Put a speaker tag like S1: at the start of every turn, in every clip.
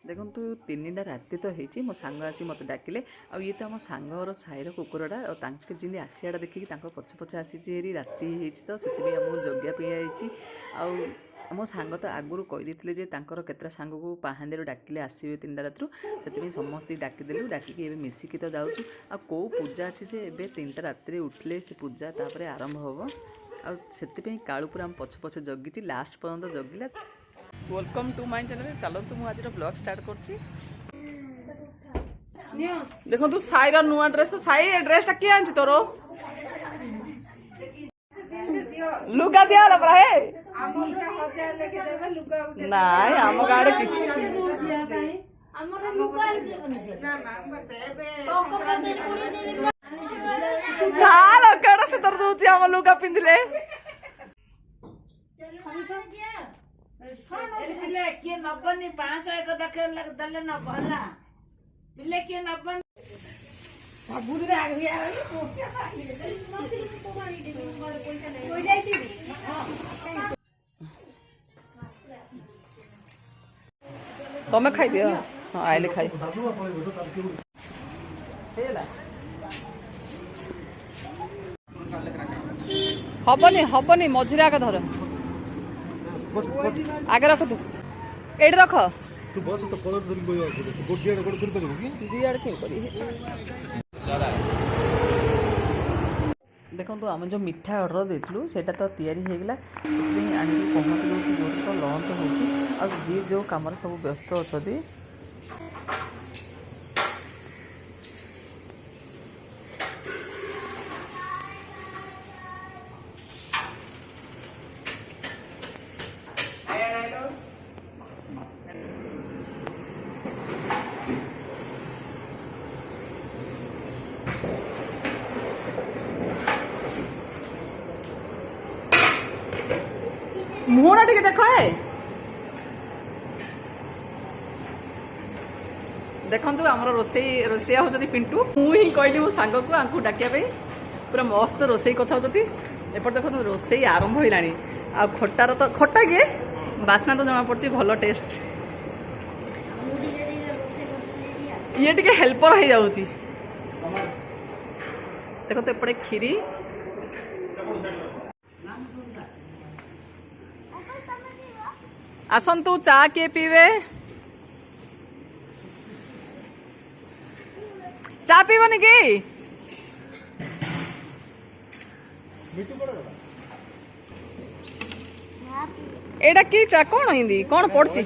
S1: देखु 3टा राति तो होती मो सांग आसी मत डाकिले आ ये तो आम सांगर साईर कुकुरटा और जमी आसियाटा देखिकी पछ पछ आसी राति तो से आमको जगियाई मो सांग तो आगुरी कहीदे जे केतटा सांग को पाहांदी डाकिले आसवे 3टा राति से समस्त डाकिदेलु डाकिकी मिसिकी तो जाऊँ आ कौ पूजा अच्छी जे ए 3टा राति उठिले से पूजा तापर आरंभ हम आसे कालू पूरा आम पछ पछ जगी लास्ट पर्यंत जगिला। वेलकम टू माय चैनल चलतु मुझे आज ब्लॉग स्टार्ट करछि। देखो तू साईर नुआ ड्रेस साई ड्रेसटा किए आंछि तोर लुगा दिया वाला परा है नाई आम गाड़े किछि काल केड़ा सुतर दूची आम लुगा पिंदिले पिले किए नबनी 500 एक देखे दले न भला पिले किए नबन सबुरी रे आगे आ कोई जाईती तमे खाई दियो हां आइले खाई हेला हबनी मझिरे आगे धर आगे रख तू एडी रख तू बस तो कलर धरि गयो गोटिया रेकॉर्ड कर परबो की दियाड़ के करी देखो तो हम जो मिठा ऑर्डर देथिलु सेटा तो तयारी हे गेला आनी पहुंच दोची जो तो लॉन्च होची आ जे जो कामर सब व्यस्त अछदी मुहना टे देख है देखु आम रोसैया होती पिंटू मुझे कहली मो सांग को आंकु डाकिया पूरा मस्त रोसई कथा होती एपट देखो रोसई आरंभ होगा आ खटार तो खटा किए बास्ना तो जमा पड़ी भल टेस्ट ये टे हेल्पर हो जाऊँगी देखो तो एपटे खीरी आसंतु चा किए पीवे चा पीबनी कि एटा की चा कौन हिंदी कौन पड़ची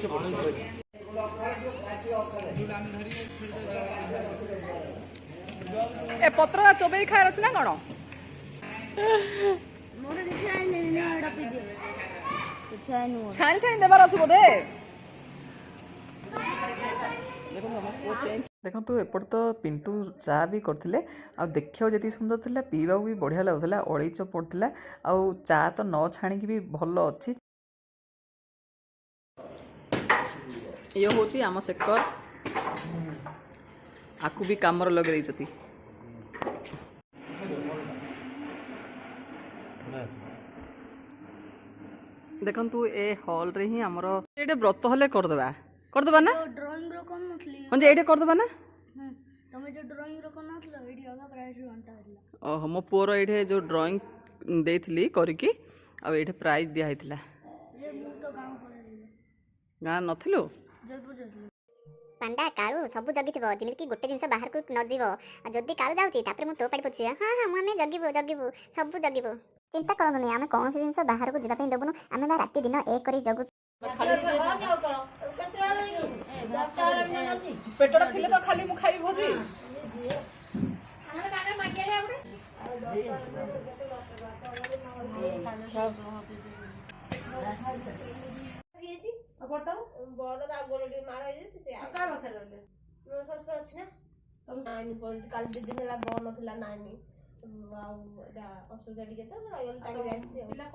S1: ए पत्र चोबई खाए अच्छे ना कौन छाणी छाणी देवार अच्छे बोधे देखो तो एपट तो पिंटू चा भी करते देखा जी सुंदर था पीवा भी बढ़िया लगुला अलैच पड़ता आउ चा तो न छाणी भी भल अच्छी ये हूँ आम शेखर आपको भी कामर लगे देखु ए हॉल रे ही हमरो एटे व्रत हले करदबा ना
S2: ड्राइंग रो कोन नथली
S1: हां जे एटे करदबा ना
S2: तमे जे ड्राइंग रो कोन नथलो एडी आगा प्राइस घंटा हला
S1: ओह मो पोरो एटे जो ड्राइंग देथिली करिकी आ एटे प्राइस दिया हितला
S2: ये मु तो गांव पड़े
S1: गां नथिलो
S2: जयपुर
S3: पांडा कालू सब जगिथिबो जेमिति कि गोटे जिंस बाहर को न जीवो आ जदी कालू जाउची तापर मु तो पाडी पछी हां हां मु हमें जगिबो सब जगिबो चिंता करनु आमे कौन से जिंस बाहर को जिबा पे देबनु आमे बा राति दिन एक करी जगु
S1: पेटड़ा थिले तो खाली मु खाई भोजी
S4: बड़ गोल मार शशुर अच्छी ना काल 2 दिन है गो ना नानी असुविधा टे तो